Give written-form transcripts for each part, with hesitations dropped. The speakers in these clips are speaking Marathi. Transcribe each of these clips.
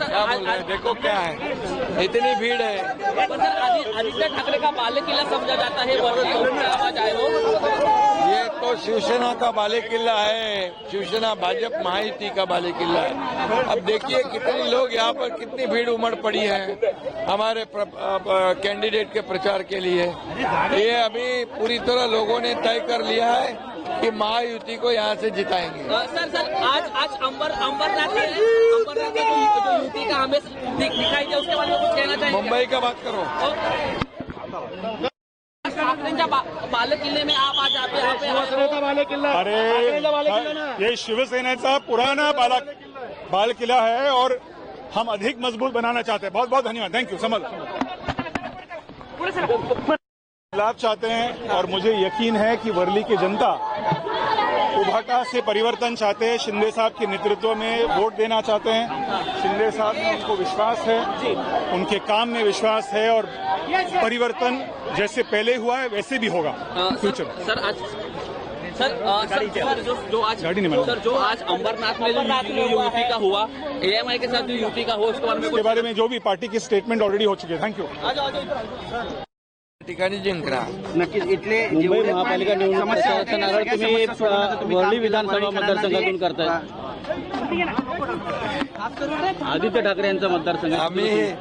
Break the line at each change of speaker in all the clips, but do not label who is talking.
क्या बोल रहे हैं? देखो क्या है, इतनी भीड़ है।
आदित्य ठाकरे का बाले किला समझा जाता है, आवाज आए हो।
ये तो शिवसेना का बाले किला है, शिवसेना भाजपा महायुति का बाले किला है। अब देखिए कितने लोग यहाँ पर, कितनी भीड़ उमड़ पड़ी है हमारे कैंडिडेट के प्रचार के लिए। ये अभी पूरी तरह लोगों ने तय कर लिया है कि महायुति को यहाँ से जिताएंगे।
सर आज अंबरनाथ में जो युति का हमें दिखाई दिया, उसके बारे में कुछ कहना चाहिए?
मुंबई का बात करो।
बाले किल्ले में आप आज शिवसेनेचा
बाले किल्ला, अरे ये शिवसेनेचा पुराना बाल किला है और हम अधिक मजबूत बनाना चाहते हैं। बहुत बहुत धन्यवाद, थैंक यू। समझ लाभ चाहते हैं और मुझे यकीन है कि वर्ली की जनता उभाटा से परिवर्तन चाहते हैं, शिंदे साहब के नेतृत्व में वोट देना चाहते हैं। शिंदे साहब में उनको विश्वास है, उनके काम में विश्वास है और परिवर्तन जैसे पहले हुआ है वैसे भी होगा फ्यूचर।
सर आज जो आज अंबरनाथ में जो यूपी का हुआ, एएमआई के साथ जो यूपी का हुआ, उसके बारे में
जो भी पार्टी की स्टेटमेंट ऑलरेडी हो चुकी है। थँक्यू।
ठिकाणी जिंकणार
नक्कीच इथले मुंबई महापालिका निवडणूक तुम्ही वर्ली विधानसभा मतदारसंघातून करताय, आदित्य ठाकरे यांचा मतदारसंघ।
आम्ही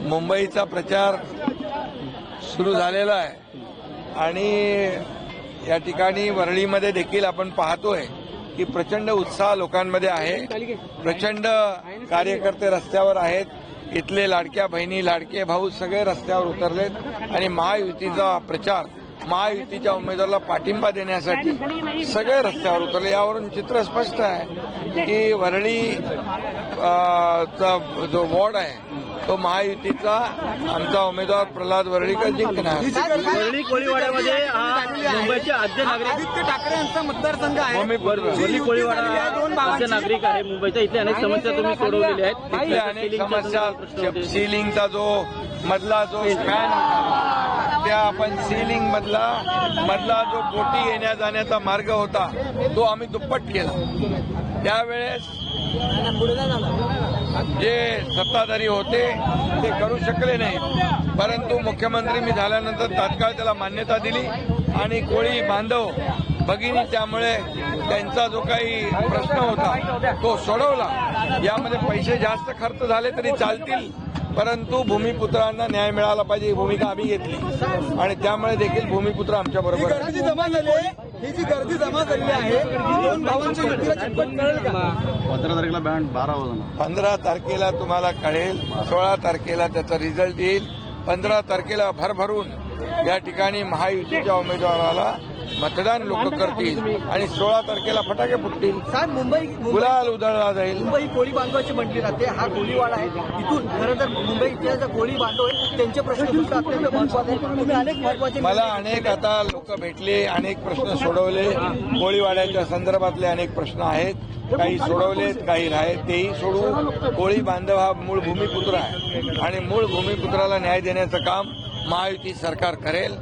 मुंबईचा प्रचार सुरू झालेला आहे आणि या ठिकाणी वरळीमध्ये देखील आपण पाहतोय की प्रचंड उत्साह लोकांमध्ये आहे, प्रचंड कार्यकर्ते रस्त्यावर आहेत, इथले लाडक्या बहिणी लाडके भाऊ सगळे रस्त्यावर उतरलेत आणि महायुतीचा प्रचार, महायुतीच्या उमेदवाराला पाठिंबा देण्यासाठी सगळे रस्त्यावर उतरले। यावरून चित्र स्पष्ट आहे की वरळी चा जो वॉर्ड आहे तो महायुतीचा आमचा उमेदवार प्रल्हाद वर्ळीकर जिंकणार।
वर्ली कोळीवाड्यामध्ये मुंबईचे आद्य नागरिक आदित्य ठाकरे यांचा मतदारसंघ आहे। वर्ली कोळीवाडा आद्य नागरिक आहे मुंबईचा, इथल्या अनेक समस्या तुम्ही सोडवलेल्या आहेत।
इथल्या अनेक समस्या, सीलिंगचा जो मधला जो स्पॅन होता, त्या आपण सीलिंग मधला जो बोटी येण्या जाण्याचा मार्ग होता तो आम्ही दुप्पट केला। त्यावेळेस जे सत्ताधारी होते ते करू शकले नाही, परंतु मुख्यमंत्री मी झाल्यानंतर तात्काळ त्याला मान्यता दिली आणि कोळी बांधव भगिनी त्यामुळे त्यांचा जो काही प्रश्न होता तो सोडवला। यामध्ये पैसे जास्त खर्च झाले तरी चालतील, परंतु भूमिपुत्रांना न्याय मिळाला पाहिजे ही भूमिका आम्ही घेतली आणि त्यामुळे देखील भूमिपुत्र आमच्या बरोबर आहे।
ही जी गर्दी जमा झालेली आहे, दोन भावांच्या युतीला चिटपट कळेल का?
15 तारखेला बँड 12 वाजता,
15 तारखेला तुम्हाला कळेल, 16 तारखेला त्याचा रिझल्ट येईल, 15 तारखेला भरभरून या ठिकाणी महायुतीच्या उमेदवाराला मतदान लोक करतील आणि 16 तारखेला फटाके फुटतील,
साहेब मुंबई
गुलाल उधळला जाईल।
मुंबई कोळी बांधवाची म्हटली जाते, हा कोळीवाडा आहे, इथून खरं तर मुंबई इथल्या ज्या कोळी बांधव आहेत त्यांचे प्रश्न सुद्धा अत्यंत महत्वाचे आहेत। तुम्ही अनेक महत्वाचे
मला अनेक आता लोक भेटले, अनेक प्रश्न सोडवले, कोळीवाड्याच्या संदर्भातले अनेक प्रश्न आहेत, काही सोडवलेत काही आहेत, तेही सोडवू। कोळी बांधव हा मूळ भूमिपुत्र आहे आणि मूळ भूमिपुत्राला न्याय देण्याचं काम महायुती सरकार करेल,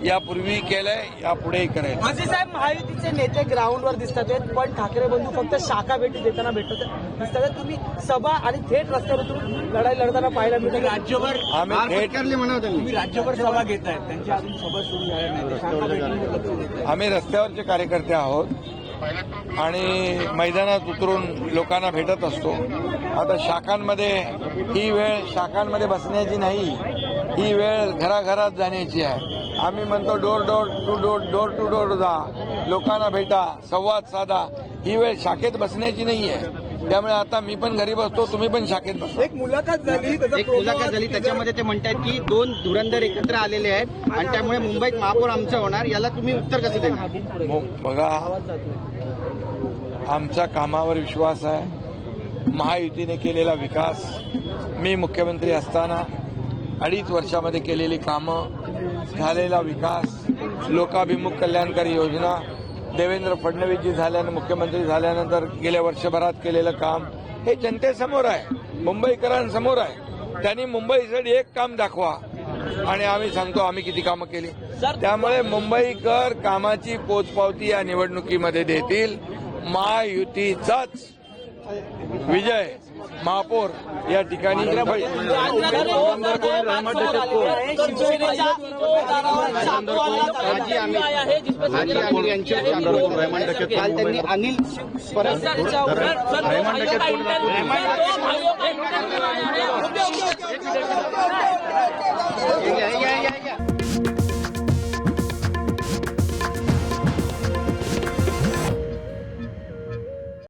यापूर्वी केलंय, यापुढेही करेल।
अजित साहेब, महायुतीचे नेते ग्राउंडवर दिसतात आहेत, पण ठाकरे बंधू फक्त शाखा भेटी देताना दिसतात आहेत। तुम्ही सभा आणि थेट रस्त्यावर उतरून लढाई लढताना पाहायला मिळतं। राज्यभर
तुम्ही
राज्यभर सभा घेत आहेत, त्यांची अजून सभा सुरू झाली,
आम्ही रस्त्यावरचे कार्यकर्ते आहोत आणि मैदानात उतरून लोकांना भेटत असतो। आता शाखांमध्ये ही वेळ शाखांमध्ये बसण्याची नाही, ही वेळ घराघरात जाण्याची आहे। आम्ही म्हणतो डोर टू डोर जा, लोकांना भेटा, संवाद साधा, ही वेळ शाखेत बसण्याची नाही आहे। त्यामुळे आता मी पण घरी बसतो, तुम्ही पण शाखेत बसा।
एक मुलाखत झाली
त्याच्यामध्ये ते म्हणतात की 2 धुरंधर एकत्र आलेले आहेत आणि त्यामुळे मुंबईत महापौर आमचं होणार, याला तुम्ही उत्तर कसं देणार?
बघा, आमचा कामावर विश्वास आहे, महायुतीने केलेला विकास, मी मुख्यमंत्री असताना 2.5 वर्षामध्ये केलेली कामं, झालेला विकास, लोकाभिमुख कल्याणकारी योजना, देवेंद्र फडणवीसजी मुख्यमंत्री झाल्यानंतर गेल्या वर्षभरात केलेलं काम हे जनतेसमोर आहे, मुंबईकरांसमोर आहे। त्यांनी मुंबईसाठी एक काम दाखवा आणि आम्ही सांगतो आम्ही किती कामं केली। त्यामुळे मुंबईकर कामाची पोचपावती या निवडणुकीमध्ये देतील, महायुतीचाच विजय महापौर या ठिकाणी
शिवसेनेच्या उमेदवारावर चाकू हल्ला झाला. काल त्यांनी अनिल परब